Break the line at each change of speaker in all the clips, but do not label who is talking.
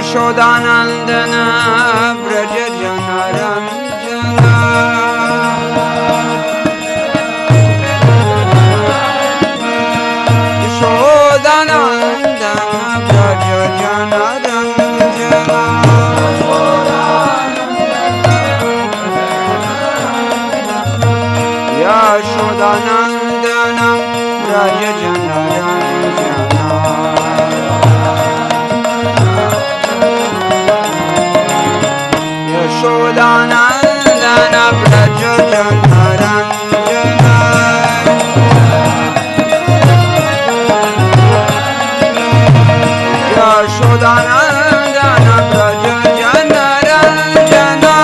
Yashodanandana Braja Janaranjana Yashodanandana Braja Janaranjana Yashodanandana Braja Janaranjana Yashodanandana Braja Janaranjana Yashodanandana Braja Janaranjana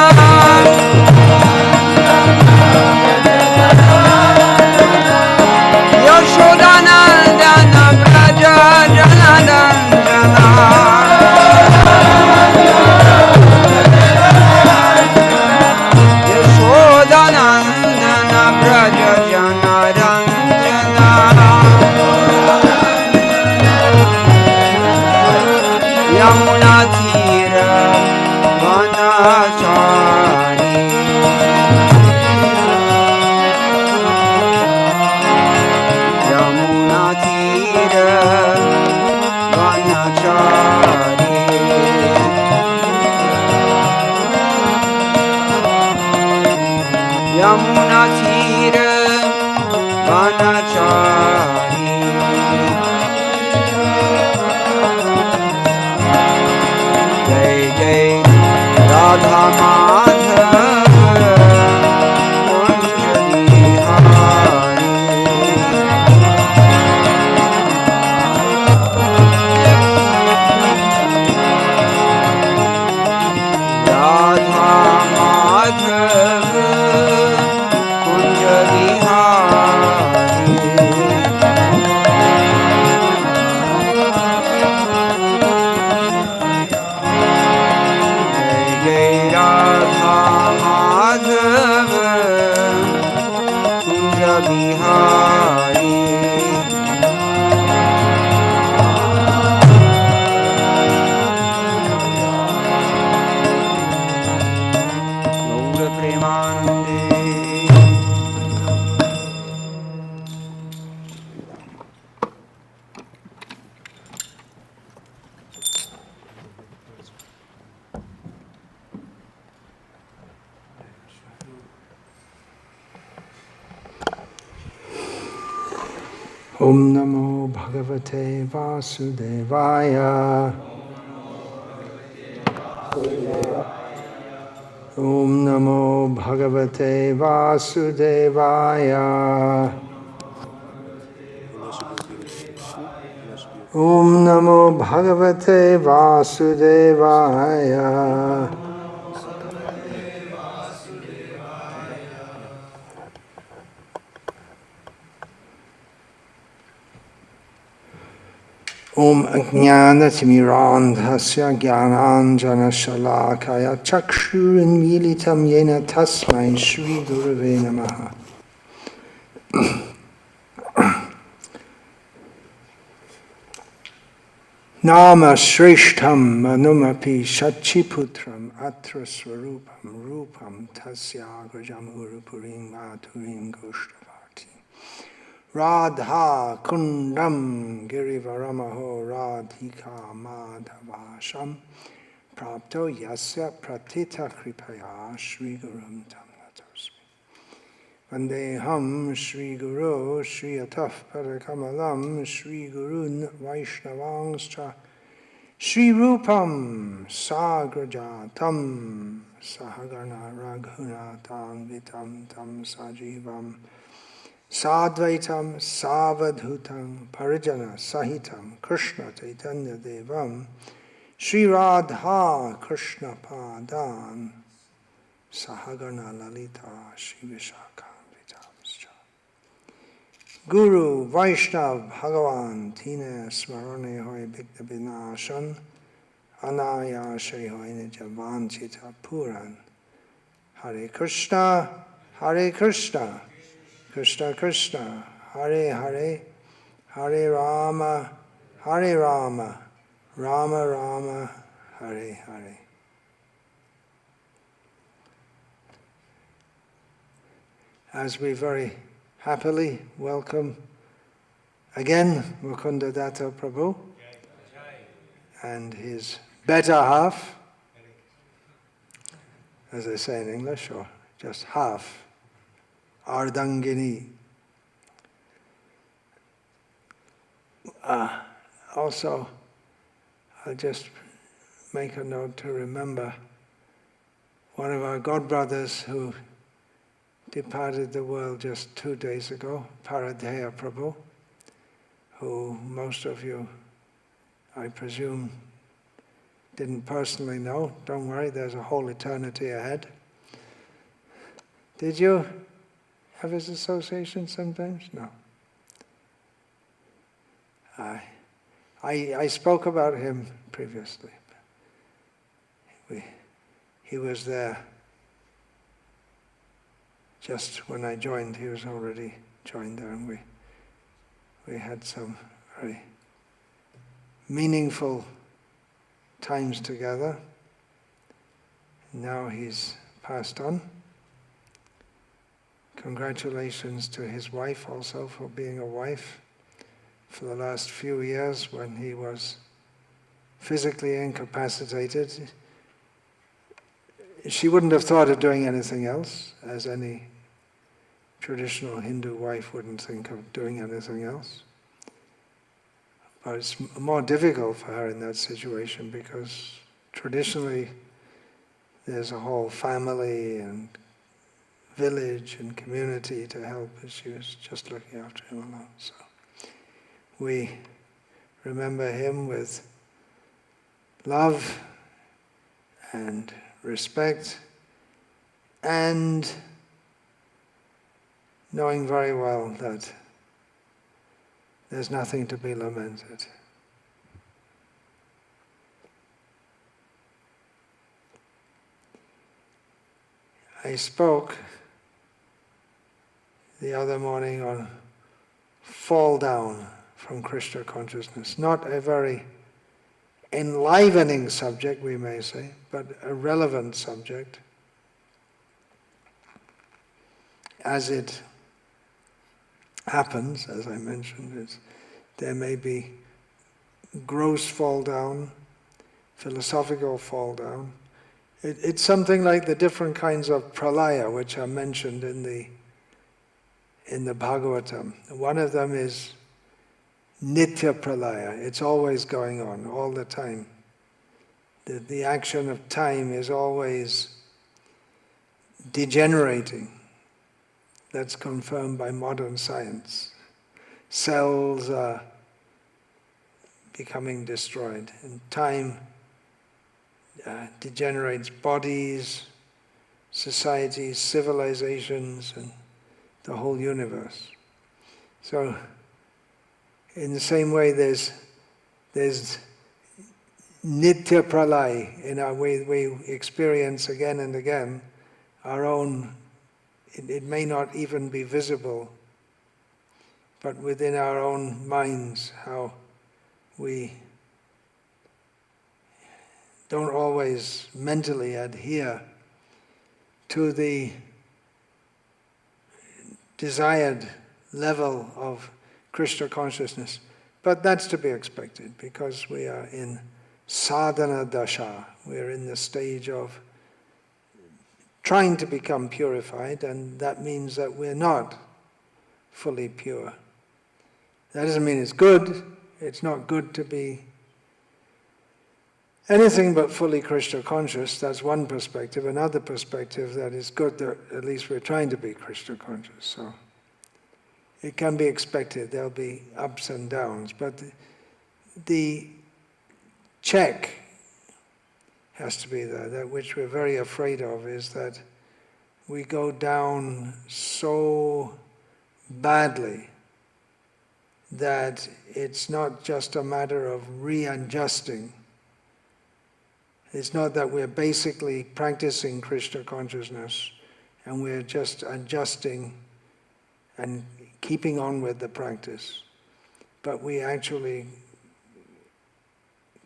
Yashodanandana Braja Janaranjana Yashodanandana Braja Janaranjana Yamuna Tira Vanachari Yamuna Tira Vanachari Yamuna Tira Vanachari Jai Jai Radha Madhava Kunj Bihari Radha Madhava Kunj Bihari Jai Jai Radha Madhava Kunj Bihari Gaura Premanande Om Namo Bhagavate Vasudevaya Om Namo Bhagavate Vasudevaya Om Namo Bhagavate Vasudevaya Om Ajnana-timirandhasya Jnananjana-shalakaya Chakshurinmilitam Yena Tasmai Shri Gurave Namaha. Nama Shrishtam Manumapi Shachiputram Atra Swarupam Rupam Tasya Grajam Urupurim Maturim Goshtavarti Radha Kundam Girivaramaho Radhika Madhavasham Prapto Yasya Pratita Kripaya Shri Gurum Tam Natosmi Vandeham Shri Guru Shri Ataf Parakamalam Shri Gurun Vaishnavangscha Shri Rupam Sagrajatam Sahagana Raghunatam Vitam Tam Sajivam Sadvaitam Savadhutam Parijana Sahitam Krishna Chaitanya Devam Shri Radha Krishna Padan Sahagana Lalita Shri Vishakam Vitamscha Guru Vaishnav Bhagavan Tina Smarane Hoy Bhikta Vinashan Anaya Shri Hoy Nijavan Chita Puran Hare Krishna Hare Krishna Krishna Krishna, Hare Hare, Hare Rama, Rama Rama, Hare Hare. As we very happily welcome again Mukunda Datta Prabhu and his better half, as they say in English, or just half, Ardangini. Also, I'll just make a note to remember one of our godbrothers who departed the world just 2 days ago, Paradheya Prabhu, who most of you, I presume, didn't personally know. Don't worry, there's a whole eternity ahead. Did you have his association sometimes? No. I spoke about him previously. He was there just when I joined. He was already joined there, and we had some very meaningful times together. Now he's passed on. Congratulations to his wife also for being a wife for the last few years when he was physically incapacitated. She wouldn't have thought of doing anything else, as any traditional Hindu wife wouldn't think of doing anything else. But it's more difficult for her in that situation because traditionally there's a whole family and village and community to help, and she was just looking after him alone. So we remember him with love and respect, and knowing very well that there's nothing to be lamented. I spoke the other morning on fall down from Krishna consciousness. Not a very enlivening subject, we may say, but a relevant subject, as it happens, as I mentioned. There may be gross fall down, philosophical fall down. It's something like the different kinds of pralaya which are mentioned in the Bhagavatam. One of them is nitya pralaya. It's always going on, all the time. The action of time is always degenerating. That's confirmed by modern science. Cells are becoming destroyed, and time degenerates bodies, societies, civilizations, and the whole universe. So, in the same way, there's nitya pralay in our way we experience again and again our own. It may not even be visible, but within our own minds, how we don't always mentally adhere to the desired level of Krishna consciousness. But that's to be expected, because we are in sadhana dasha. We're in the stage of trying to become purified, and that means that we're not fully pure. That doesn't mean it's good. It's not good to be anything but fully Krishna conscious. That's one perspective. Another perspective, that is good that at least we're trying to be Krishna conscious. So it can be expected. There'll be ups and downs, but the check has to be there. That which we're very afraid of is that we go down so badly that it's not just a matter of readjusting. It's not that we're basically practicing Krishna consciousness and we're just adjusting and keeping on with the practice, but we actually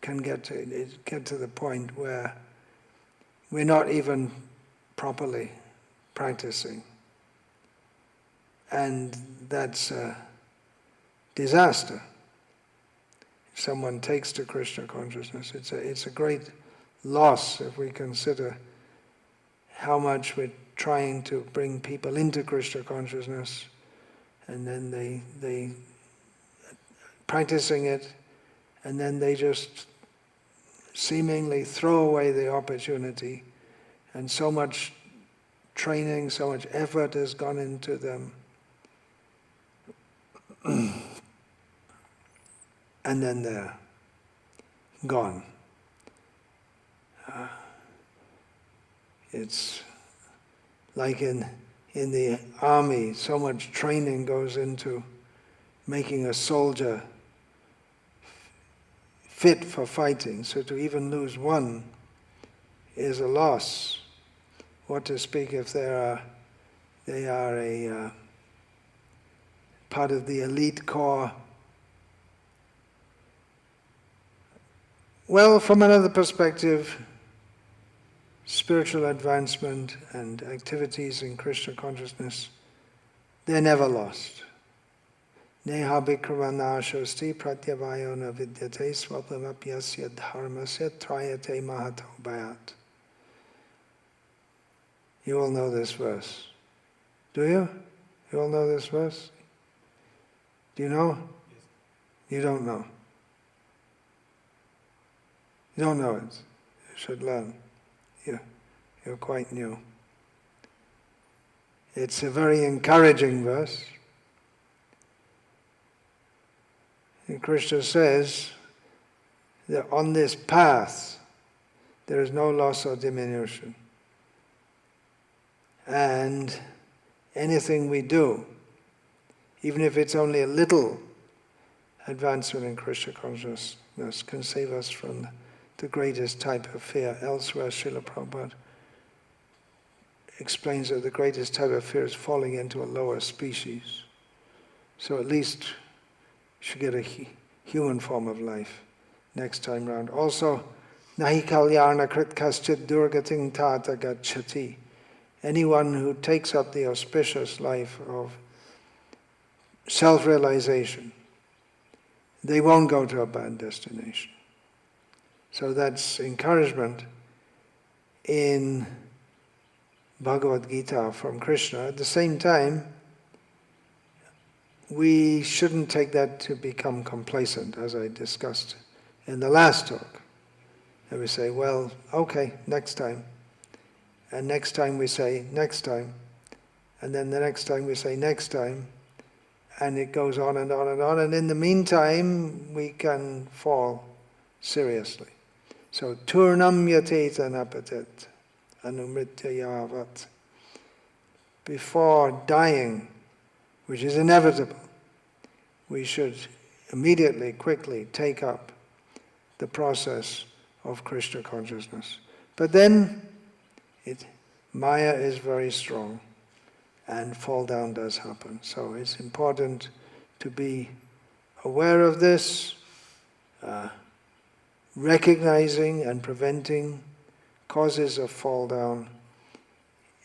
can get to the point where we're not even properly practicing. And that's a disaster. If someone takes to Krishna consciousness, it's a great loss if we consider how much we're trying to bring people into Krishna consciousness, and then they practicing it, and then they just seemingly throw away the opportunity, and so much training, so much effort has gone into them. And then they're gone. It's like in the army, so much training goes into making a soldier fit for fighting. So to even lose one is a loss. What to speak if they are a part of the elite corps. Well, from another perspective, spiritual advancement and activities in Krishna consciousness, they're never lost. Neha bhikramanaşosti pratyavayo na vidyate swapamapyasya dharmasya trayate mahato bhayat. You all know this verse. Do you? You all know this verse? Do you know? Yes. You don't know. You don't know it. You should learn. You're quite new. It's a very encouraging verse. And Krishna says that on this path there is no loss or diminution. And anything we do, even if it's only a little advancement in Krishna consciousness, can save us from the greatest type of fear. Elsewhere, Srila Prabhupada explains that the greatest type of fear is falling into a lower species. So at least you should get a human form of life next time round. Also, nahi kalyana krit kaschit durgating tata gacchati. Anyone who takes up the auspicious life of self-realization, they won't go to a bad destination. So that's encouragement in Bhagavad Gita from Krishna. At the same time, we shouldn't take that to become complacent, as I discussed in the last talk. And we say, well, okay, next time. And next time we say, next time. And then the next time we say, next time. And it goes on and on and on. And in the meantime, we can fall seriously. So, turnam yateta napatet, anumritya yavat. Before dying, which is inevitable, we should immediately, quickly take up the process of Krishna consciousness. But then, Maya is very strong, and fall down does happen. So it's important to be aware of this, recognizing and preventing causes of fall down.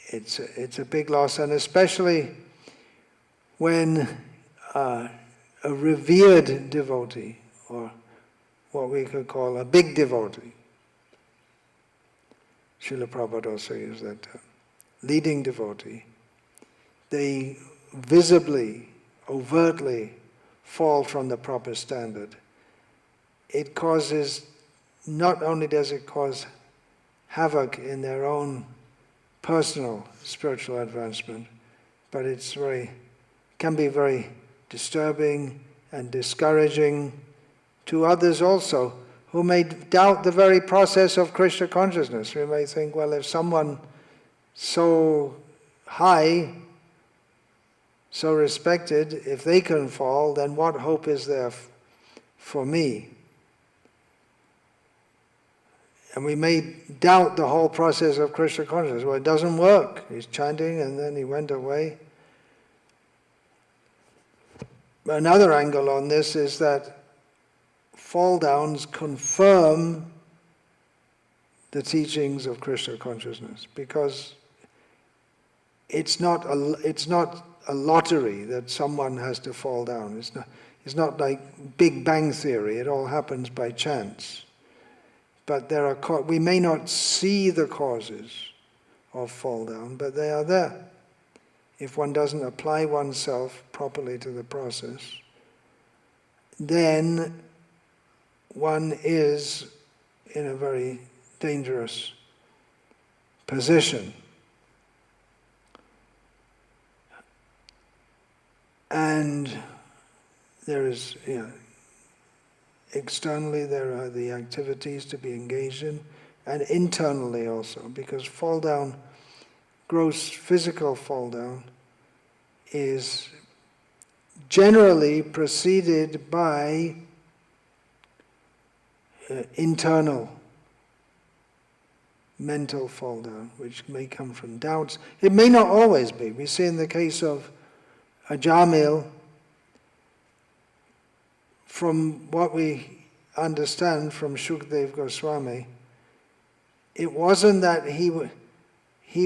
It's a big loss, and especially when a revered devotee, or what we could call a big devotee, Srila Prabhupada also used that term, leading devotee, they visibly, overtly fall from the proper standard. It causes, not only does it cause havoc in their own personal spiritual advancement, but can be very disturbing and discouraging to others also, who may doubt the very process of Krishna consciousness. We may think, well, if someone so high, so respected, if they can fall, then what hope is there for me? And we may doubt the whole process of Krishna consciousness. Well, it doesn't work. He's chanting and then he went away. Another angle on this is that fall downs confirm the teachings of Krishna consciousness, because it's not a lottery that someone has to fall down. It's not like Big Bang Theory, it all happens by chance. But we may not see the causes of fall down, but they are there. If one doesn't apply oneself properly to the process, then one is in a very dangerous position. And there is, externally there are the activities to be engaged in, and internally also, because fall down, gross physical fall down, is generally preceded by internal mental fall down, which may come from doubts. It may not always be. We see in the case of Ajamil, from what we understand from Shukdev Goswami, it wasn't that he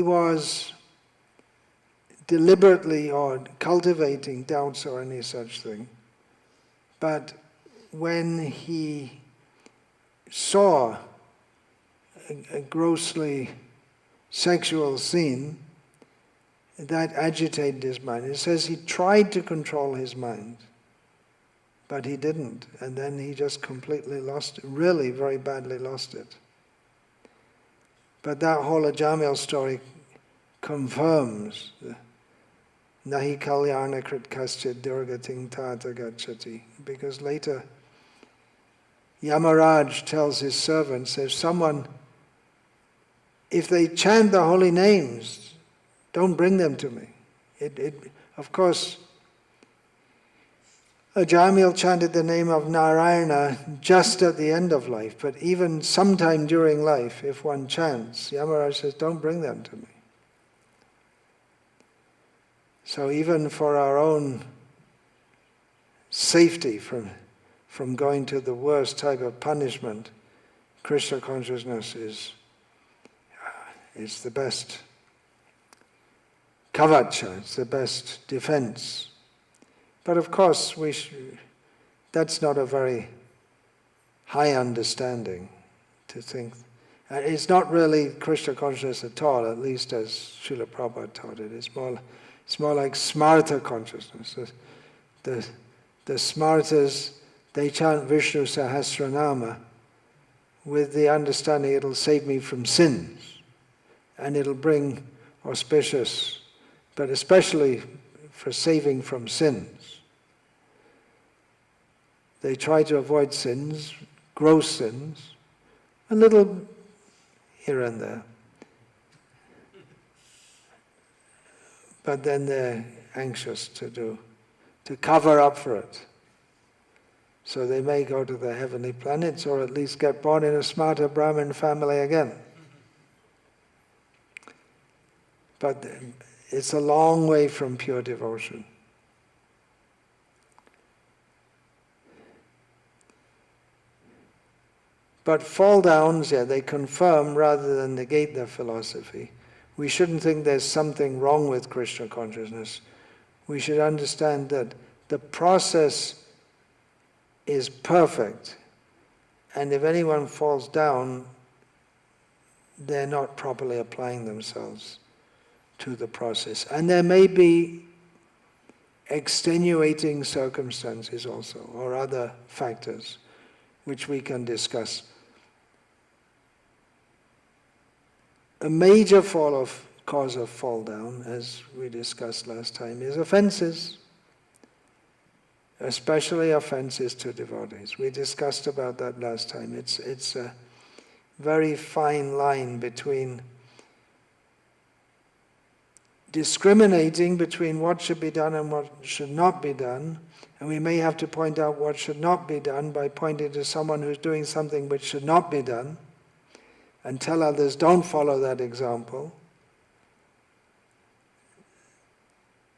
was deliberately or cultivating doubts or any such thing, but when he saw a grossly sexual scene, that agitated his mind. It says he tried to control his mind, but he didn't, and then he just completely lost it, really very badly lost it. But that whole Ajamil story confirms Nahi kalyana krit kaschid durgating tata gacchati, because later Yamaraj tells his servants, if they chant the holy names, don't bring them to me. Of course, Ajamil chanted the name of Narayana just at the end of life, but even sometime during life, if one chants, Yamaraj says, don't bring them to me. So even for our own safety from going to the worst type of punishment, Krishna consciousness is the best kavacha, it's the best defense. But of course, that's not a very high understanding to think. It's not really Krishna consciousness at all, at least as Srila Prabhupada taught it. It's more like smarta consciousness. The smartas, they chant Vishnu Sahasranama with the understanding it'll save me from sins, and it'll bring auspicious, but especially for saving from sins. They try to avoid sins, gross sins, a little here and there. But then they're anxious to cover up for it. So they may go to the heavenly planets, or at least get born in a smarta Brahmin family again. But it's a long way from pure devotion. But fall downs, they confirm rather than negate their philosophy. We shouldn't think there's something wrong with Krishna consciousness. We should understand that the process is perfect, and if anyone falls down, they're not properly applying themselves to the process. And there may be extenuating circumstances also, or other factors, which we can discuss. A major cause of fall down, as we discussed last time, is offenses, especially offenses to devotees. We discussed about that last time. It's a very fine line between discriminating between what should be done and what should not be done, and we may have to point out what should not be done by pointing to someone who's doing something which should not be done, and tell others, don't follow that example.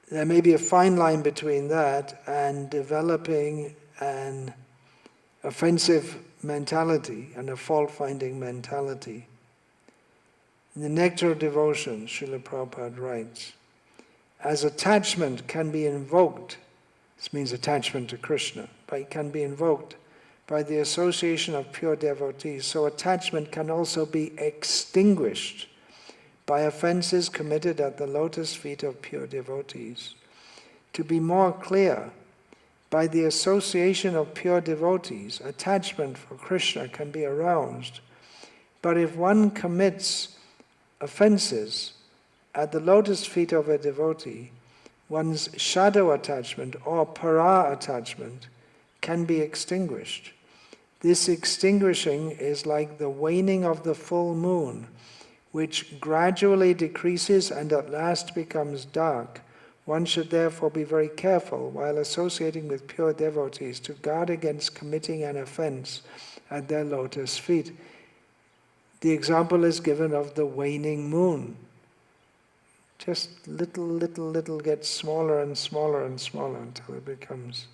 There may be a fine line between that and developing a offensive mentality and a fault-finding mentality. In the Nectar of Devotion, Srila Prabhupada writes, as attachment can be invoked, this means attachment to Krishna, but it can be invoked by the association of pure devotees, so attachment can also be extinguished by offenses committed at the lotus feet of pure devotees. To be more clear, by the association of pure devotees, attachment for Krishna can be aroused. But if one commits offenses at the lotus feet of a devotee, one's shadow attachment or para attachment can be extinguished. This extinguishing is like the waning of the full moon, which gradually decreases and at last becomes dark. One should therefore be very careful while associating with pure devotees to guard against committing an offense at their lotus feet. The example is given of the waning moon. Just little gets smaller and smaller and smaller until it becomes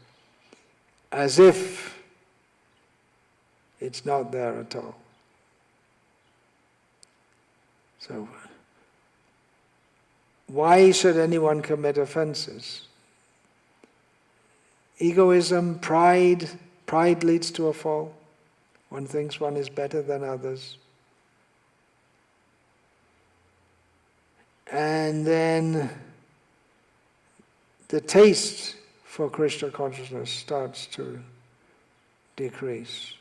as if it's not there at all. So, why should anyone commit offenses? Egoism, pride leads to a fall. One thinks one is better than others. And then the taste for Krishna consciousness starts to decrease.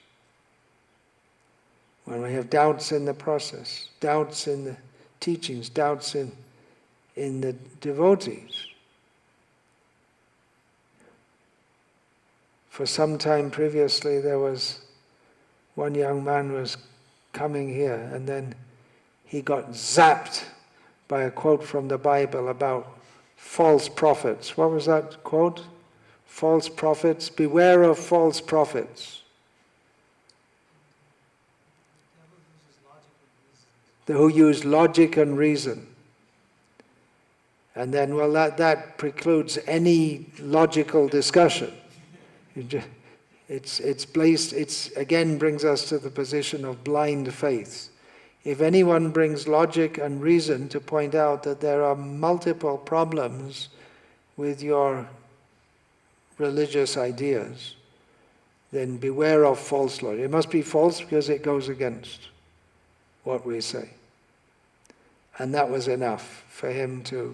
When we have doubts in the process, doubts in the teachings, doubts in the devotees. For some time previously there was one young man was coming here and then he got zapped by a quote from the Bible about false prophets. What was that quote? False prophets, beware of false prophets. Who use logic and reason. And then, well, that precludes any logical discussion. It's again brings us to the position of blind faith. If anyone brings logic and reason to point out that there are multiple problems with your religious ideas, then beware of false logic. It must be false because it goes against what we say. And that was enough for him to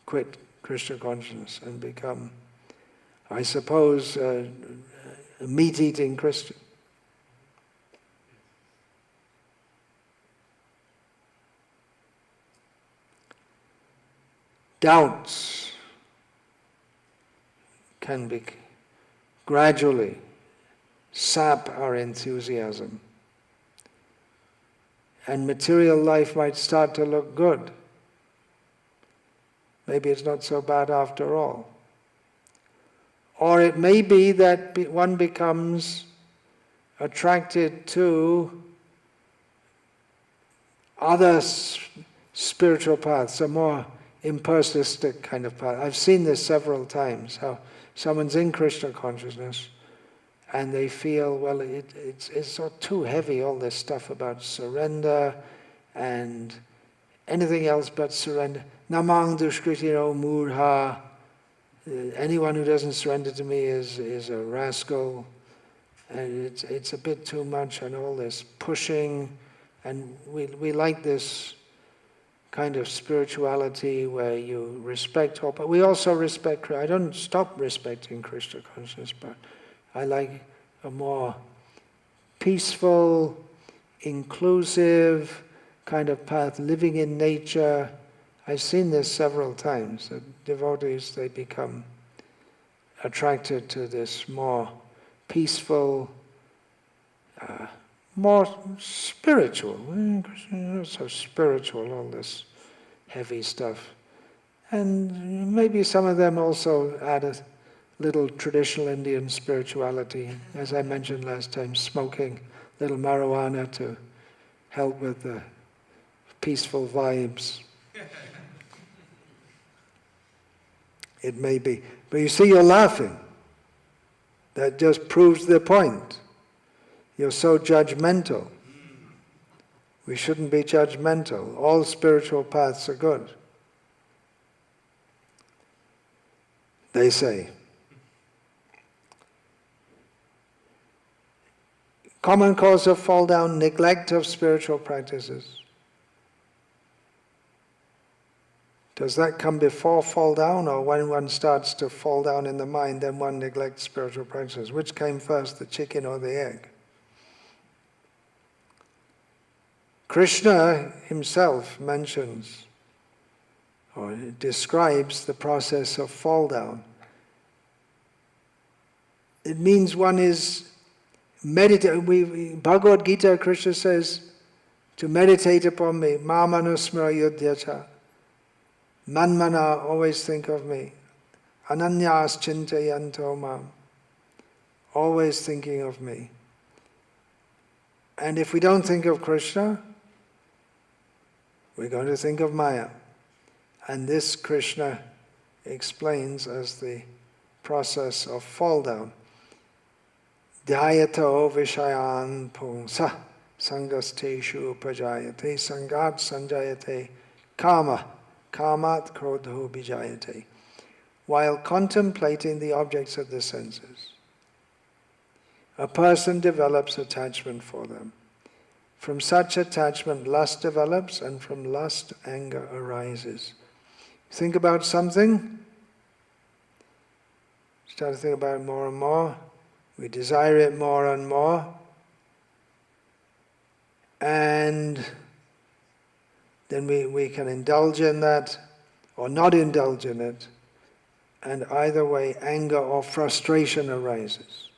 quit Krishna consciousness and become, I suppose, a meat-eating Christian. Doubts can be gradually sap our enthusiasm. And material life might start to look good. Maybe it's not so bad after all. Or it may be that one becomes attracted to other spiritual paths, a more impersonalistic kind of path. I've seen this several times, how someone's in Krishna consciousness and they feel, well, it's sort of too heavy, all this stuff about surrender and anything else but surrender. Namang dushkritiro murha. Anyone who doesn't surrender to me is a rascal. And it's a bit too much, and all this pushing. And we like this kind of spirituality where you respect all, but we also respect. I don't stop respecting Krishna consciousness, but I like a more peaceful, inclusive kind of path, living in nature. I've seen this several times, that devotees, they become attracted to this more peaceful, more spiritual. Not so spiritual, all this heavy stuff. And maybe some of them also add a little traditional Indian spirituality. As I mentioned last time, smoking little marijuana to help with the peaceful vibes. It may be. But you see, you're laughing. That just proves the point. You're so judgmental. We shouldn't be judgmental. All spiritual paths are good. They say. Common cause of fall down, neglect of spiritual practices. Does that come before fall down, or when one starts to fall down in the mind, then one neglects spiritual practices? Which came first, the chicken or the egg? Krishna himself mentions or describes the process of fall down. It means one is Bhagavad Gita, Krishna says, to meditate upon me, mamanusmara yudhyacha, manmana, always think of me, ananyas chintayanto mam, always thinking of me. And if we don't think of Krishna, we're going to think of Maya. And this Krishna explains as the process of fall down. Dhyato vishayan pungsa sangasteshu upajayate sangat sanjayate kama kamat krodho bijayate. While contemplating the objects of the senses, a person develops attachment for them. From such attachment, lust develops, and from lust, anger arises. Think about something, start to think about it more and more. We desire it more and more, and then we can indulge in that or not indulge in it, and either way anger or frustration arises.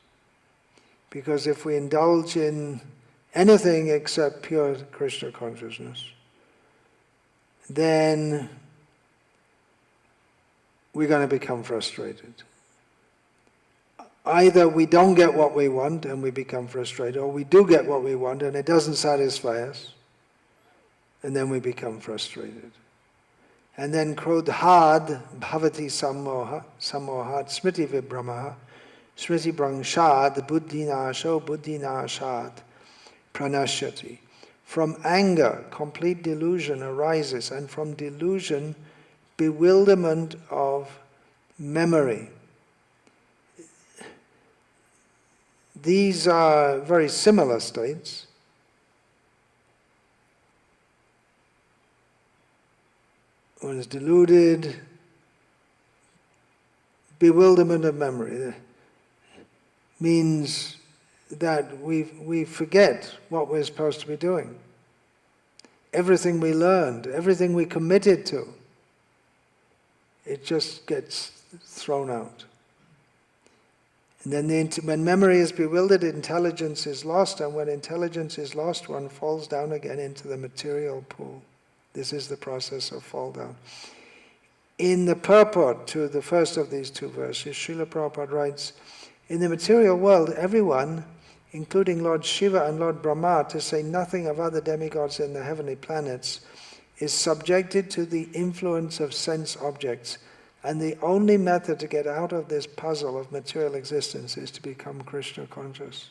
Because if we indulge in anything except pure Krishna consciousness, then we're going to become frustrated. Either we don't get what we want and we become frustrated, or we do get what we want and it doesn't satisfy us, and then we become frustrated. And then krodhad bhavati sammohat smriti vibhramaha smriti brangshad buddhinashad pranashyati. From anger, complete delusion arises, and from delusion, bewilderment of memory. These are very similar states. One is deluded, bewilderment of memory means that we forget what we're supposed to be doing. Everything we learned, everything we committed to, it just gets thrown out. And then when memory is bewildered, intelligence is lost, and when intelligence is lost, one falls down again into the material pool. This is the process of fall down. In the purport to the first of these two verses, Srila Prabhupada writes, in the material world, everyone, including Lord Shiva and Lord Brahma, to say nothing of other demigods in the heavenly planets, is subjected to the influence of sense objects. And the only method to get out of this puzzle of material existence is to become Krishna conscious.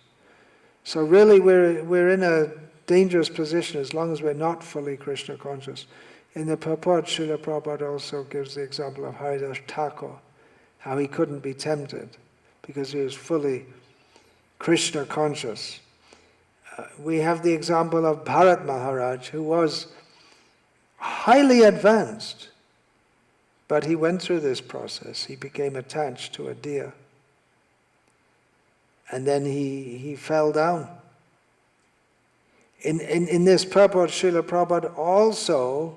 So really we're in a dangerous position as long as we're not fully Krishna conscious. In the purport, Srila Prabhupada also gives the example of Haridas Thakur, how he couldn't be tempted because he was fully Krishna conscious. We have the example of Bharat Maharaj, who was highly advanced, but he went through this process. He became attached to a deer. And then he fell down. In this purport, Srila Prabhupada also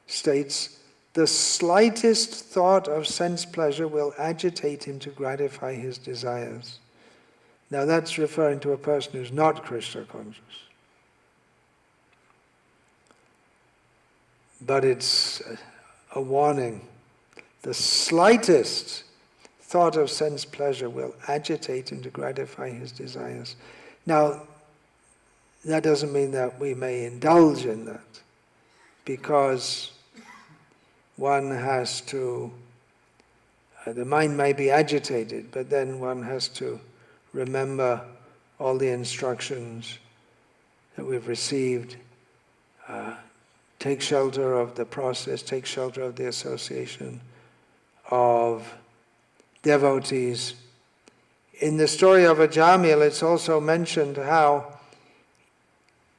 states, the slightest thought of sense pleasure will agitate him to gratify his desires. Now that's referring to a person who's not Krishna conscious. But it's a warning. The slightest thought of sense pleasure will agitate him to gratify his desires. Now, that doesn't mean that we may indulge in that, because one has to The mind may be agitated, but then one has to remember all the instructions that we've received. Take shelter of the process, take shelter of the association of devotees. In the story of Ajamil, it's also mentioned how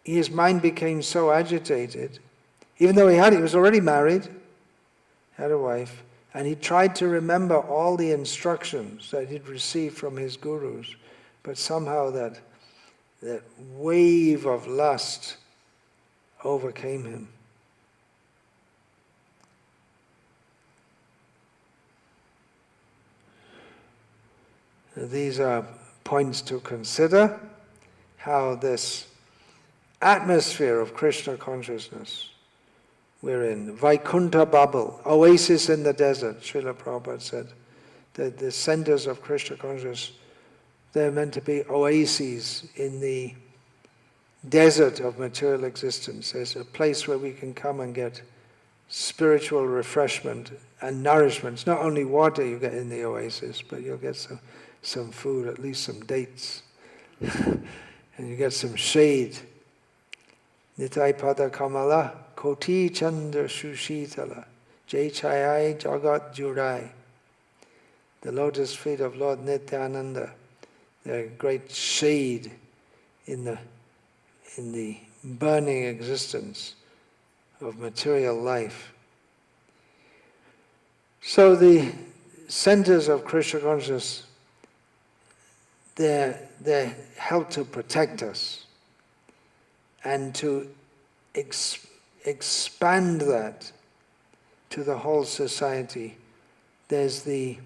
his mind became so agitated, even though he was already married, had a wife, and he tried to remember all the instructions that he'd received from his gurus, but somehow that wave of lust overcame him. These are points to consider, how this atmosphere of Krishna consciousness, we're in Vaikuntha bubble, oasis in the desert, Srila Prabhupada said, that the centers of Krishna consciousness, they're meant to be oases in the desert of material existence. There's a place where we can come and get spiritual refreshment and nourishment. It's not only water you get in the oasis, but you'll get some food, at least some dates, and you get some shade. Nitai pada kamala, koti chandra shushitala, jai chayai jagat jurai. The lotus feet of Lord Nityananda, they're great shade in the burning existence of material life. So the centers of Krishna consciousness, they're help to protect us and to expand that to the whole society. There's the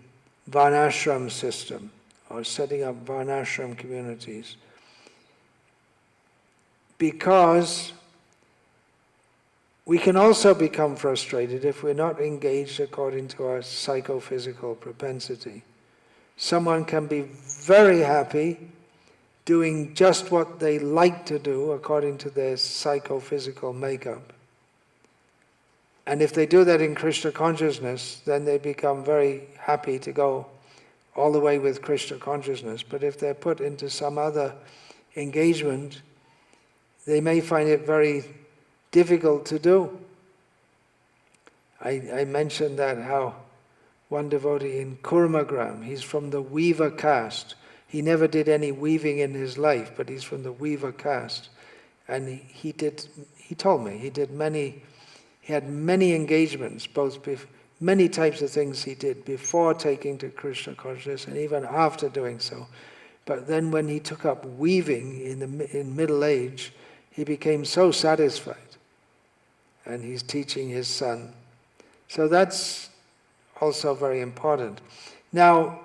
Varnashram system, or setting up Varnashram communities. Because we can also become frustrated if we're not engaged according to our psychophysical propensity. Someone can be very happy doing just what they like to do according to their psychophysical makeup. And if they do that in Krishna consciousness, then they become very happy to go all the way with Krishna consciousness. But if they're put into some other engagement, they may find it very difficult to do. I mentioned that how one devotee in Kurmagram, he's from the weaver caste. He never did any weaving in his life, but he's from the weaver caste. And he told me, he had many engagements, many types of things he did before taking to Krishna consciousness and even after doing so. But then when he took up weaving in middle age, he became so satisfied. And he's teaching his son. So that's also very important. Now,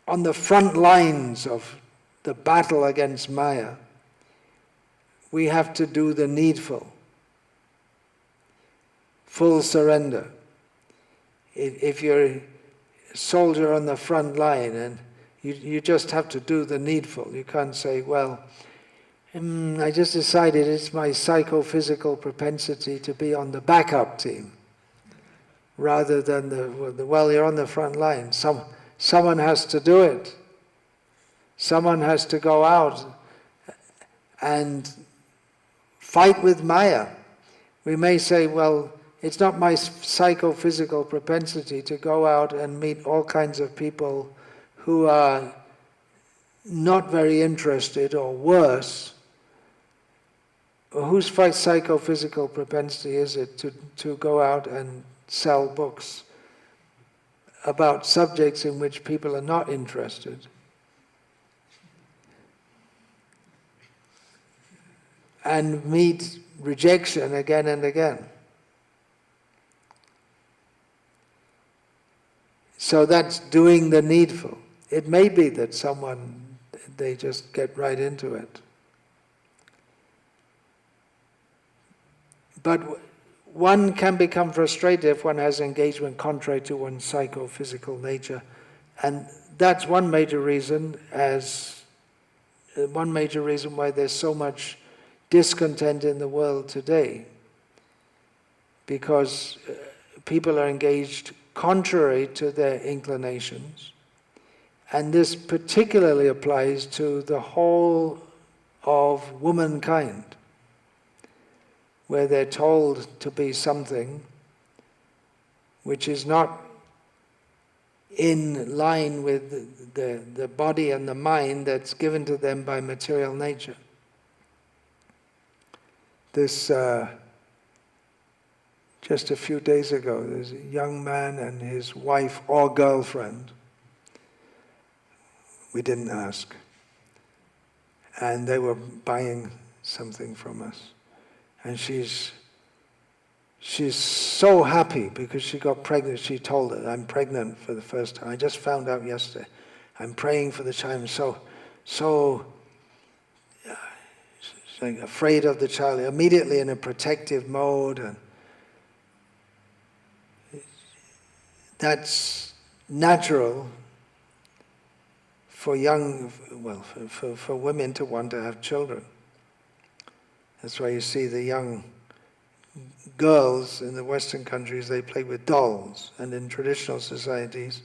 on the front lines of the battle against Maya, we have to do the needful. Full surrender. If you're a soldier on the front line and you just have to do the needful, you can't say, well, I just decided it's my psychophysical propensity to be on the backup team, rather than well, you're on the front line. Someone has to do it. Someone has to go out and fight with Maya. We may say, well, it's not my psychophysical propensity to go out and meet all kinds of people who are not very interested or worse. Whose psychophysical propensity is it to go out and sell books about subjects in which people are not interested? And meet rejection again and again. So that's doing the needful. It may be that they just get right into it. But one can become frustrated if one has engagement contrary to one's psychophysical nature. And that's one major reason why there's so much discontent in the world today. Because people are engaged contrary to their inclinations. And this particularly applies to the whole of womankind, where they're told to be something which is not in line with the body and the mind that's given to them by material nature. This, just a few days ago, there's a young man and his wife or girlfriend. We didn't ask. And they were buying something from us. And she's so happy because she got pregnant. She told her, I'm pregnant for the first time. I just found out yesterday. I'm praying for the child. I'm so afraid of the child, immediately in a protective mode. And that's natural for for women to want to have children. That's why you see the young girls in the Western countries, they play with dolls. And in traditional societies,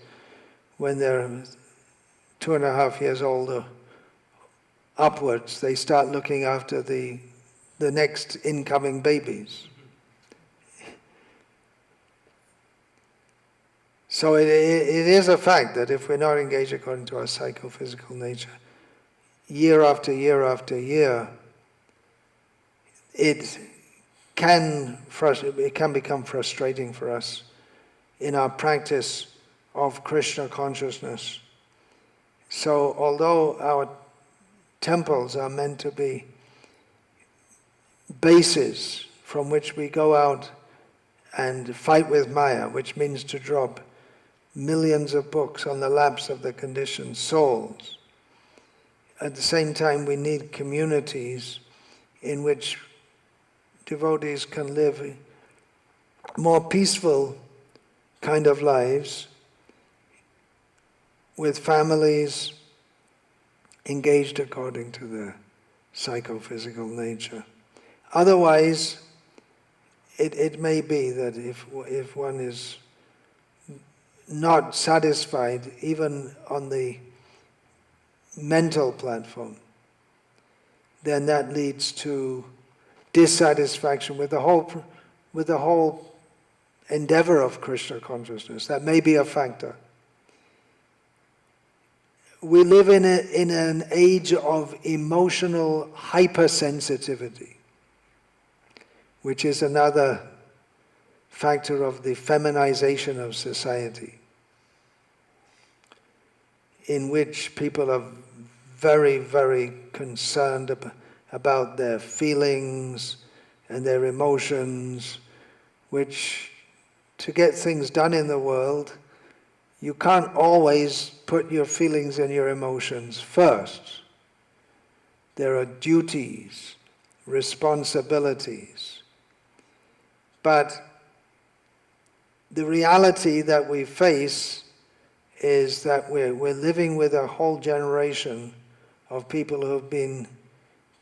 when they're 2.5 years old upwards, they start looking after the next incoming babies. So it is a fact that if we're not engaged according to our psychophysical nature, year after year after year, it can become frustrating for us in our practice of Krishna consciousness. So although our temples are meant to be bases from which we go out and fight with Maya, which means to drop millions of books on the laps of the conditioned souls, at the same time we need communities in which devotees can live more peaceful kind of lives with families engaged according to their psychophysical nature. Otherwise, it may be that if one is not satisfied even on the mental platform, then that leads to dissatisfaction with the whole endeavor of Krishna consciousness. That may be a factor. We live in an age of emotional hypersensitivity, which is another factor of the feminization of society, in which people are very, very concerned about their feelings and their emotions, which, to get things done in the world, you can't always put your feelings and your emotions first. There are duties, responsibilities. But the reality that we face is that we're living with a whole generation of people who have been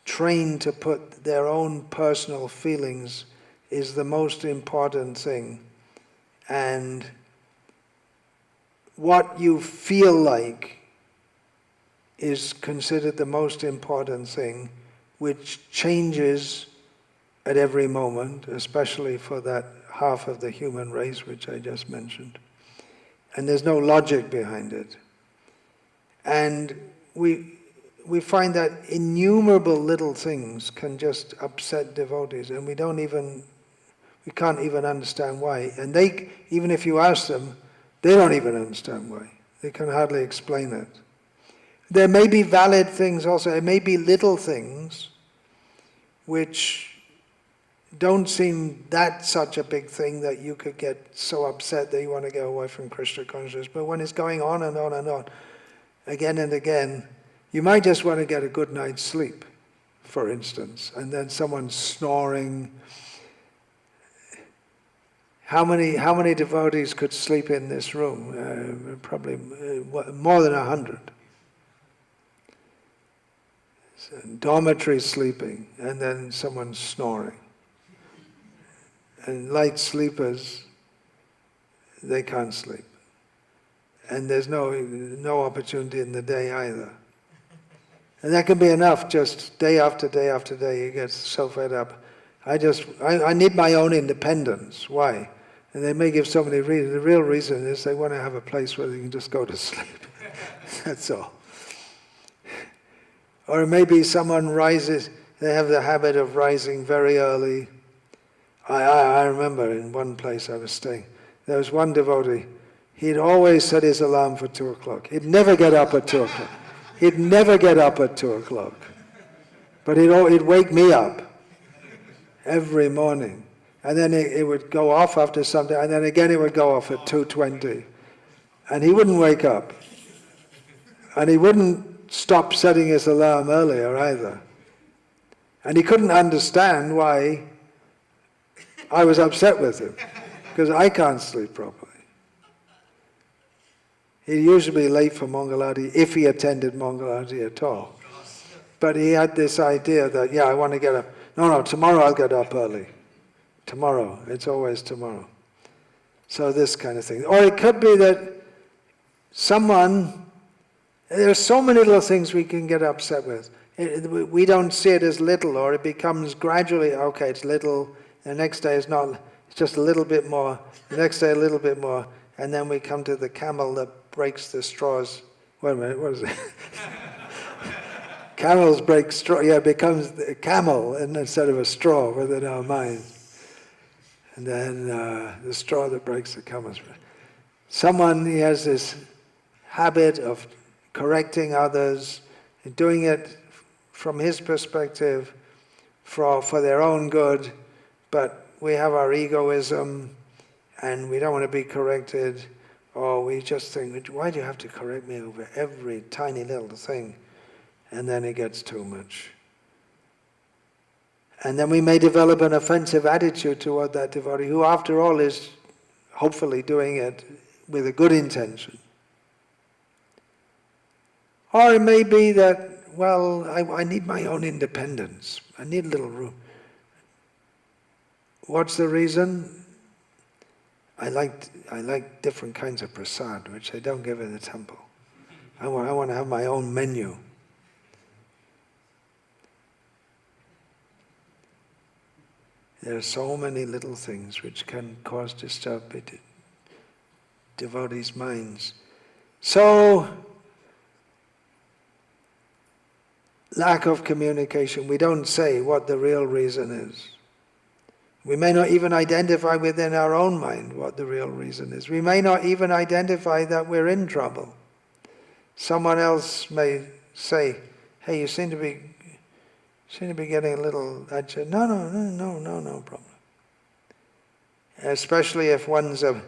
trained to put their own personal feelings is the most important thing. And what you feel like is considered the most important thing, which changes at every moment, especially for that half of the human race which I just mentioned. And there's no logic behind it. And we find that innumerable little things can just upset devotees, and we can't even understand why. And even if you ask them, they don't even understand why. They can hardly explain it. There may be valid things also. It may be little things which don't seem that such a big thing that you could get so upset that you want to go away from Krishna consciousness. But when it's going on and on and on, again and again, you might just want to get a good night's sleep, for instance, and then someone's snoring. How many devotees could sleep in this room? Probably more than 100. So, dormitory sleeping, and then someone snoring. And light sleepers, they can't sleep. And there's no opportunity in the day either. And that can be enough, just day after day after day, you get so fed up. I need my own independence. Why? And they may give so many reasons. The real reason is they want to have a place where they can just go to sleep. That's all. Or maybe someone rises, they have the habit of rising very early. I remember in one place I was staying, there was one devotee, he'd always set his alarm for 2 o'clock. He'd never get up at 2 o'clock. He'd never get up at 2 o'clock. But he'd wake me up every morning. And then it would go off after something, and then again it would go off at 2:20. And he wouldn't wake up. And he wouldn't stop setting his alarm earlier either. And he couldn't understand why I was upset with him, because I can't sleep properly. He'd usually be late for Mangalarti, if he attended Mangalarti at all. But he had this idea that, I want to get up. No, tomorrow I'll get up early. Tomorrow, it's always tomorrow. So this kind of thing. Or it could be that there are so many little things we can get upset with. We don't see it as little, or it becomes gradually, okay, it's little, the next day it's not, it's just a little bit more, the next day a little bit more, and then we come to the camel that breaks the straws. Wait a minute, what is it? Camels break straw, it becomes a camel instead of a straw within our minds. And then the straw that breaks the camel's back. He has this habit of correcting others, doing it from his perspective for their own good, but we have our egoism and we don't want to be corrected, or we just think, why do you have to correct me over every tiny little thing? And then it gets too much. And then we may develop an offensive attitude toward that devotee, who after all is hopefully doing it with a good intention. Or it may be that, I need my own independence. I need a little room. What's the reason? I like different kinds of prasad, which they don't give in the temple. I want to have my own menu. There are so many little things which can cause disturbance in devotees' minds. So, lack of communication. We don't say what the real reason is. We may not even identify within our own mind what the real reason is. We may not even identify that we're in trouble. Someone else may say, hey, you seem to be getting a little agitated. No problem. Especially if one's a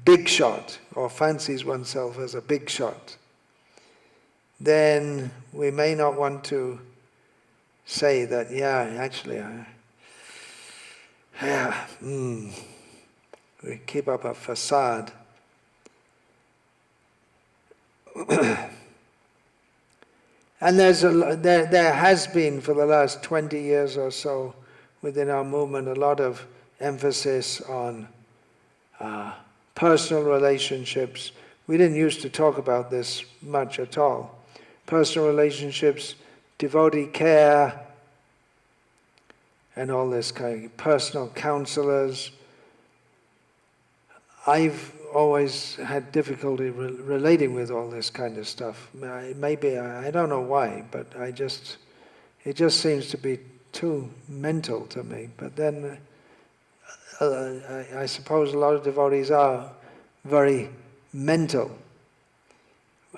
big shot or fancies oneself as a big shot, then we may not want to say that, we keep up a facade. And there has been, for the last 20 years or so, within our movement, a lot of emphasis on personal relationships. We didn't used to talk about this much at all. Personal relationships, devotee care, and all this kind of personal counselors. I've always had difficulty relating with all this kind of stuff. Maybe, I don't know why, but it just seems to be too mental to me. But then I suppose a lot of devotees are very mental.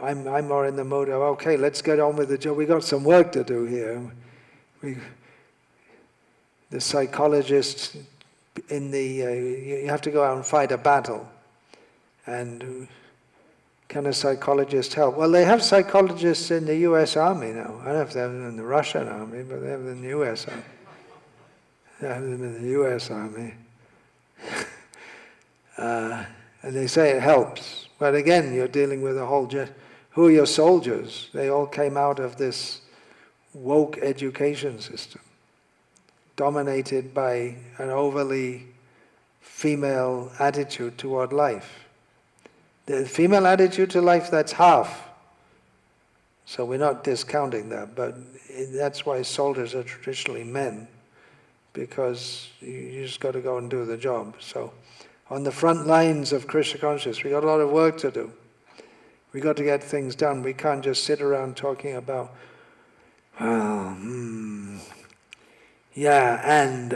I'm more in the mood of, okay, let's get on with the job. We got some work to do here. The psychologist you have to go out and fight a battle. And can a psychologist help? Well, they have psychologists in the U.S. Army now. I don't know if they have them in the Russian Army, but they have them in the U.S. Army. They have them in the U.S. Army. And they say it helps. But again, you're dealing with a whole... Who are your soldiers? They all came out of this woke education system, dominated by an overly female attitude toward life. The female attitude to life, that's half. So we're not discounting that, but that's why soldiers are traditionally men, because you just got to go and do the job. So on the front lines of Krishna consciousness, we got a lot of work to do. We got to get things done. We can't just sit around talking about, well, yeah, and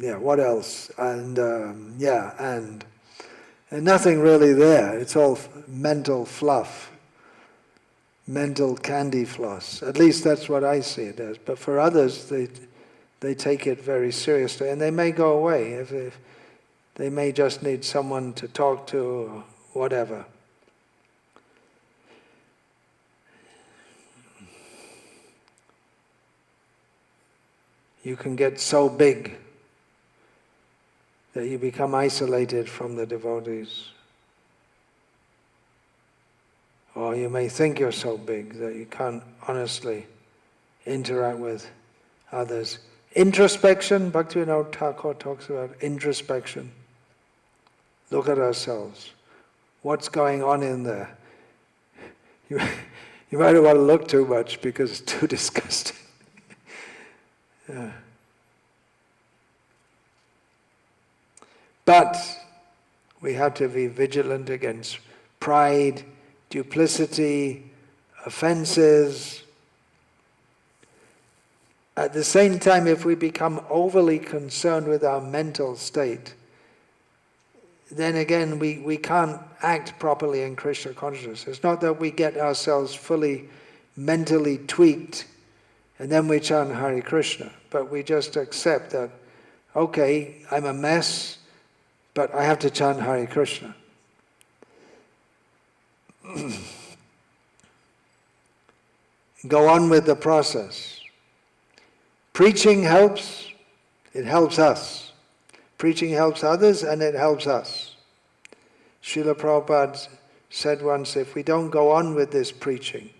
yeah, what else? And yeah, and nothing really there. It's all mental fluff, mental candy floss. At least that's what I see it as. But for others, they take it very seriously, and they may go away if they may just need someone to talk to or whatever. You can get so big that you become isolated from the devotees. Or you may think you're so big that you can't honestly interact with others. Introspection, Bhaktivinoda Thakur talks about introspection. Look at ourselves. What's going on in there? You might not want to look too much because it's too disgusting. Yeah. But we have to be vigilant against pride, duplicity, offenses. At the same time, if we become overly concerned with our mental state, then again we can't act properly in Krishna consciousness. It's not that we get ourselves fully mentally tweaked and then we chant Hare Krishna, but we just accept that, okay, I'm a mess, but I have to chant Hare Krishna. Go on with the process. Preaching helps, it helps us. Preaching helps others and it helps us. Srila Prabhupada said once, if we don't go on with this preaching,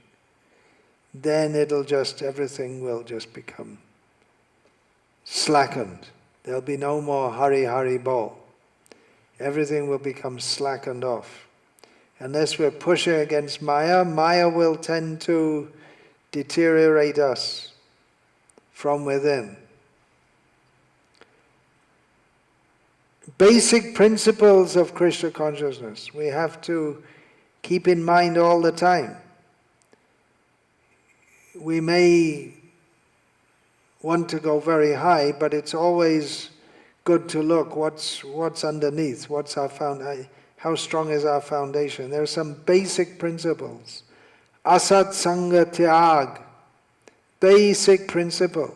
then everything will just become slackened. There'll be no more Hari Hari Bol. Everything will become slackened off. Unless we're pushing against Maya, Maya will tend to deteriorate us from within. Basic principles of Krishna consciousness we have to keep in mind all the time. We may want to go very high, but it's always good to look what's underneath, how strong is our foundation. There are some basic principles. Asat Sangha Tyag, basic principle.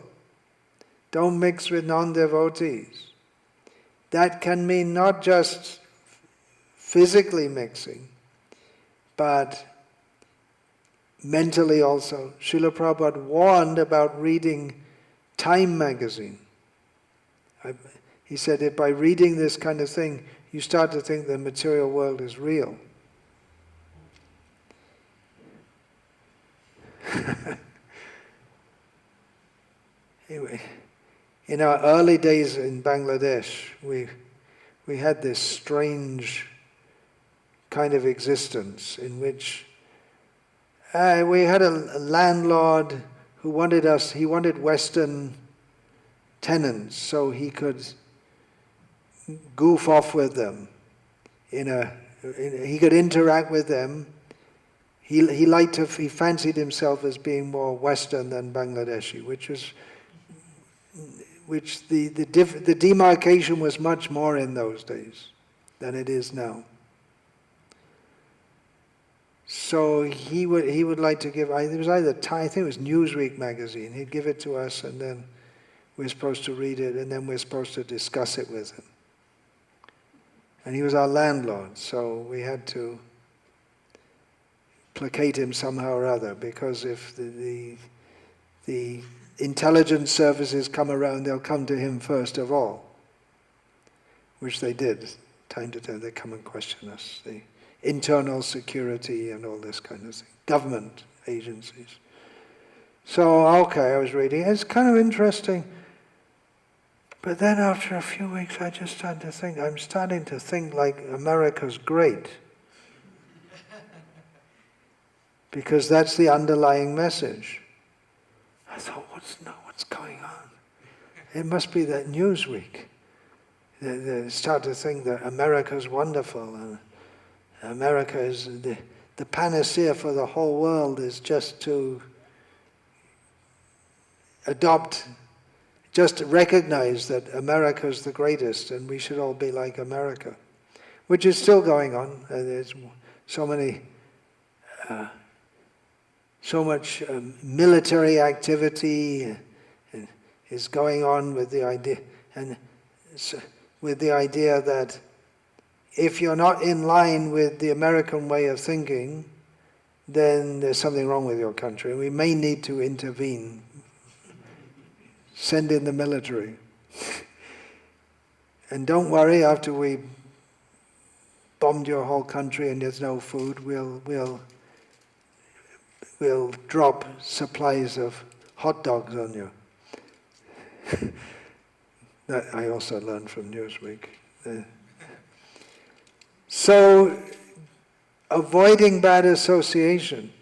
Don't mix with non-devotees. That can mean not just physically mixing, but mentally also. Srila Prabhupada warned about reading Time magazine. He said that by reading this kind of thing, you start to think the material world is real. Anyway, in our early days in Bangladesh, we had this strange kind of existence in which we had a landlord who wanted Western tenants so he could goof off with them. He could interact with them. He fancied himself as being more Western than Bangladeshi, which the demarcation was much more in those days than it is now. So he would like to give, it was either Time, I think it was Newsweek magazine, he'd give it to us and then we're supposed to read it and then we're supposed to discuss it with him. And he was our landlord, so we had to placate him somehow or other, because if the intelligence services come around, they'll come to him first of all, which they did. Time to time they come and question us. The internal security and all this kind of thing. Government agencies. So, okay, I was reading. It's kind of interesting. But then after a few weeks I just started to think, I'm starting to think like America's great. Because that's the underlying message. I thought, what's going on? It must be that Newsweek. They start to think that America's wonderful and America is the panacea for the whole world is just to just recognize that America is the greatest and we should all be like America, which is still going on. There's so much military activity is going on with the idea, that if you're not in line with the American way of thinking, then there's something wrong with your country. We may need to intervene. Send in the military. And don't worry, after we bombed your whole country and there's no food, we'll drop supplies of hot dogs on you. That I also learned from Newsweek. So, avoiding bad association.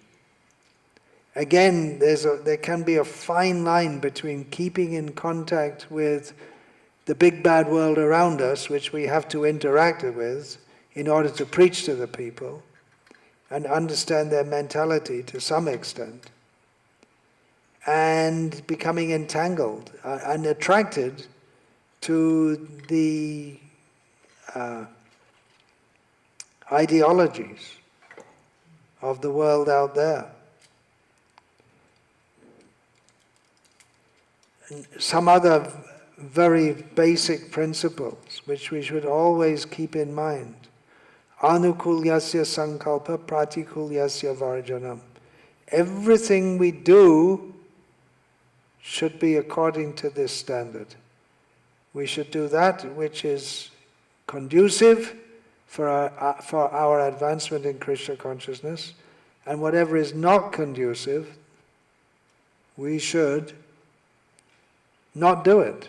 Again, there can be a fine line between keeping in contact with the big bad world around us, which we have to interact with in order to preach to the people and understand their mentality to some extent, and becoming entangled and attracted to the ideologies of the world out there. And some other very basic principles which we should always keep in mind. Anukulyasya sankalpa pratikulyasya varjanam. Everything we do should be according to this standard. We should do that which is conducive for our advancement in Krishna consciousness, and whatever is not conducive, we should not do it.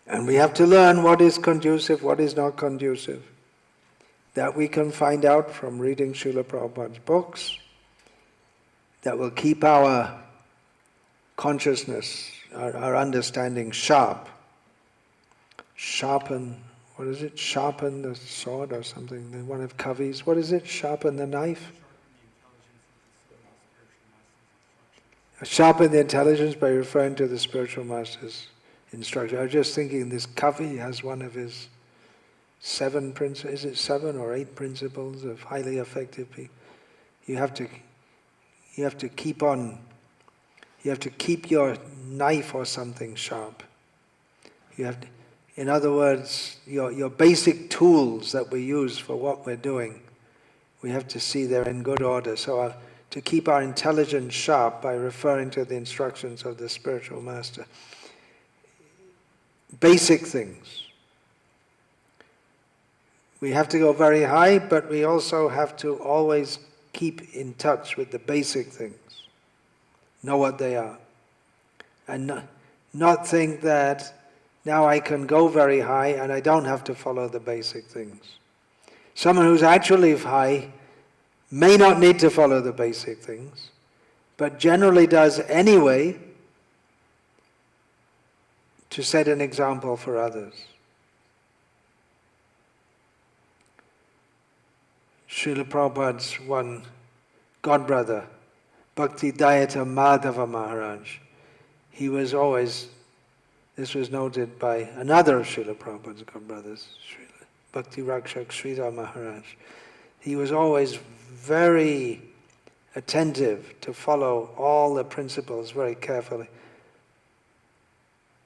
And we have to learn what is conducive, what is not conducive. That we can find out from reading Srila Prabhupada's books, that will keep our consciousness, our understanding sharp. Sharpen, what is it? Sharpen the sword or something, one of Kavi's. What is it? Sharpen the knife? Sharpen the intelligence by referring to the spiritual master's instruction. I was just thinking this Kavi has one of his 7 principles, is it 7 or 8 principles of highly effective people? You have to keep your knife or something sharp. You have to, in other words, your basic tools that we use for what we're doing, we have to see they're in good order. So to keep our intelligence sharp by referring to the instructions of the spiritual master. Basic things. We have to go very high, but we also have to always keep in touch with the basic things. Know what they are. And not think that now I can go very high and I don't have to follow the basic things. Someone who's actually high may not need to follow the basic things, but generally does anyway to set an example for others. Srila Prabhupada's one godbrother, Bhakti Dayata Madhava Maharaj, he was always, this was noted by another of Srila Prabhupada's godbrothers, Bhakti Rakshak Sridhar Maharaj. He was always very attentive to follow all the principles very carefully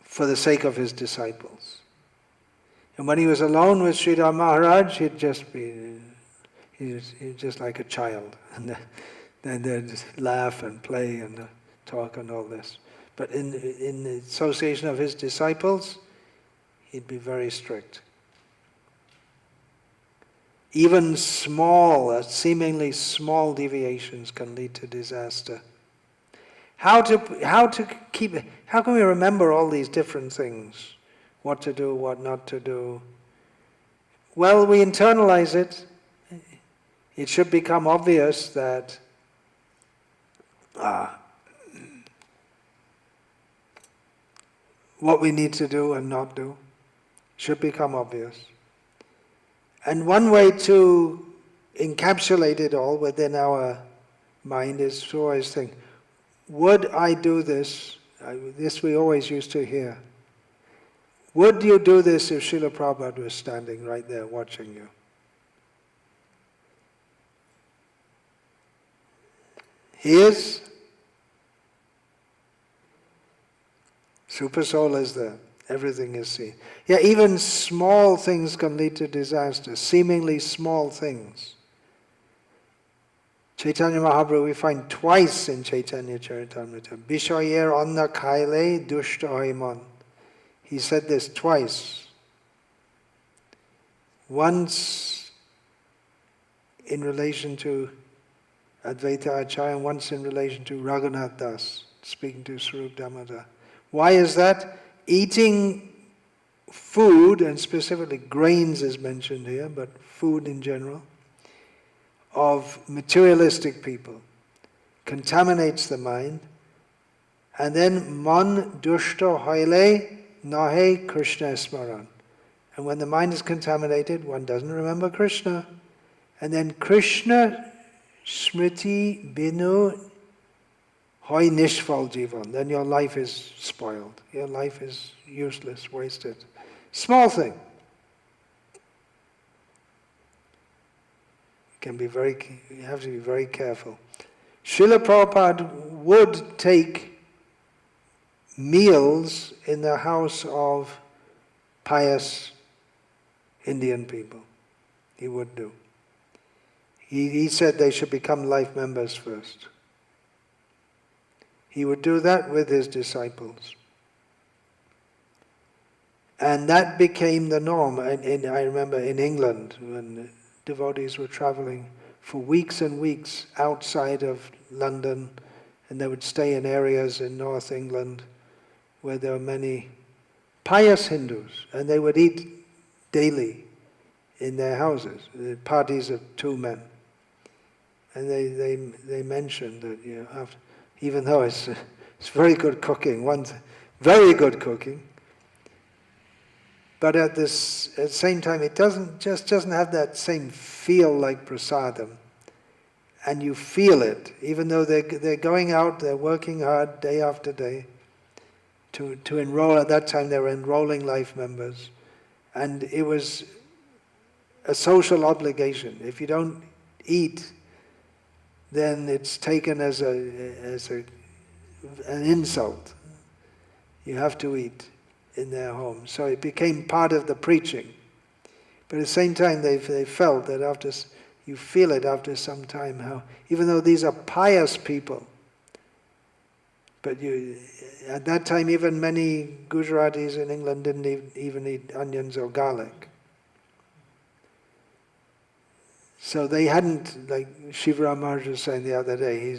for the sake of his disciples. And when he was alone with Sridhar Maharaj, he'd just be, He's just like a child. And then they just laugh and play and talk and all this. But in the association of his disciples, he'd be very strict. Even small, seemingly small deviations can lead to disaster. How can we remember all these different things? What to do, what not to do? Well, we internalize it. It should become obvious that what we need to do and not do should become obvious. And one way to encapsulate it all within our mind is to always think, would I do this? This we always used to hear. Would you do this if Srila Prabhupada was standing right there watching you? He is. Super Soul is there. Everything is seen. Yeah, even small things can lead to disaster, seemingly small things. Chaitanya Mahaprabhu, we find twice in Chaitanya Charitamrita, Bishoyer onna kaile dushta hoimon. He said this twice. Once in relation to Advaita Acharya and once in relation to Raghunath Das, speaking to Swarup Damodar. Why is that? Eating food, and specifically grains is mentioned here, but food in general, of materialistic people, contaminates the mind, and then man dushta hoile nahe Krishna smaran. And when the mind is contaminated, one doesn't remember Krishna. And then Krishna smriti binu hoy nishfal jivan. Then your life is spoiled. Your life is useless, wasted. Small thing. You have to be very careful. Srila Prabhupada would take meals in the house of pious Indian people. He would do. He said they should become life members first. He would do that with his disciples. And that became the norm. I remember in England, when devotees were traveling for weeks and weeks outside of London, and they would stay in areas in North England where there were many pious Hindus, and they would eat daily in their houses, parties of 2 men. And they mentioned that, you know, even though it's very good cooking, very good cooking, but at the same time it doesn't have that same feel like prasadam. And you feel it, even though they're going out, they're working hard day after day to enroll. At that time they were enrolling life members, and it was a social obligation. If you don't eat, then it's taken as an insult. You have to eat in their home. So it became part of the preaching. But at the same time, they felt that you feel it after some time, how even though these are pious people, but at that time even many Gujaratis in England didn't even eat onions or garlic. So they hadn't, like Shivaram Maharaj was saying the other day,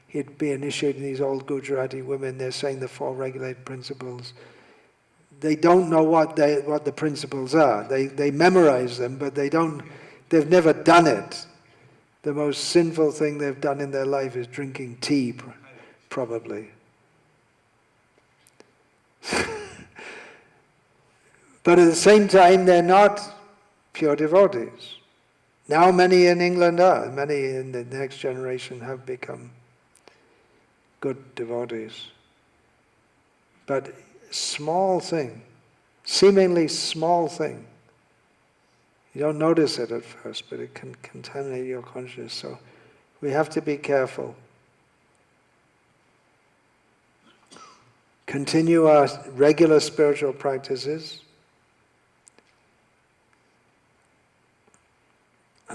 he'd be initiating these old Gujarati women, they're saying the 4 regulated principles. They don't know what the principles are. They memorize them, but they've never done it. The most sinful thing they've done in their life is drinking tea, probably. But at the same time, they're not pure devotees. Now many in England are. Many in the next generation have become good devotees. But small thing, seemingly small thing, you don't notice it at first, but it can contaminate your consciousness. So we have to be careful. Continue our regular spiritual practices.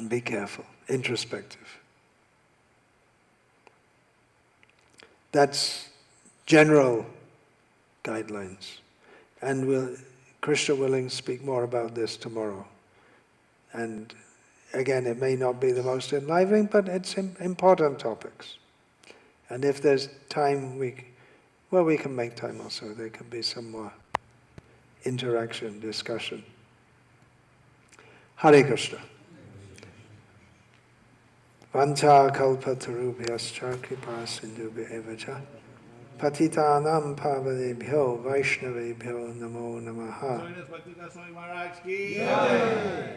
And be careful, introspective. That's general guidelines. And Krishna willing, speak more about this tomorrow. And again, it may not be the most enlivening, but it's important topics. And if there's time, we can make time also. There can be some more interaction, discussion. Hare Krishna. Vancha kalpa tarubhyascha kripa sindhubhya eva cha patitanam pavanebhyo vaishnavebhyo namo namaha.
Join us, Swami Maharaja ki jai.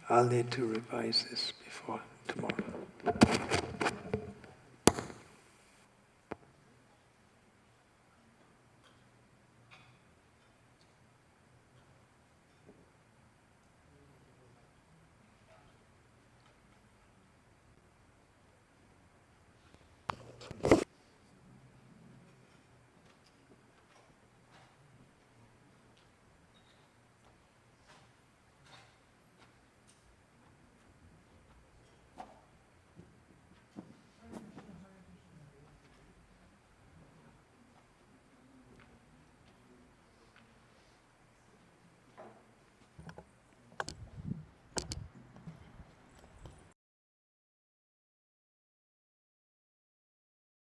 I'll need to revise this before tomorrow.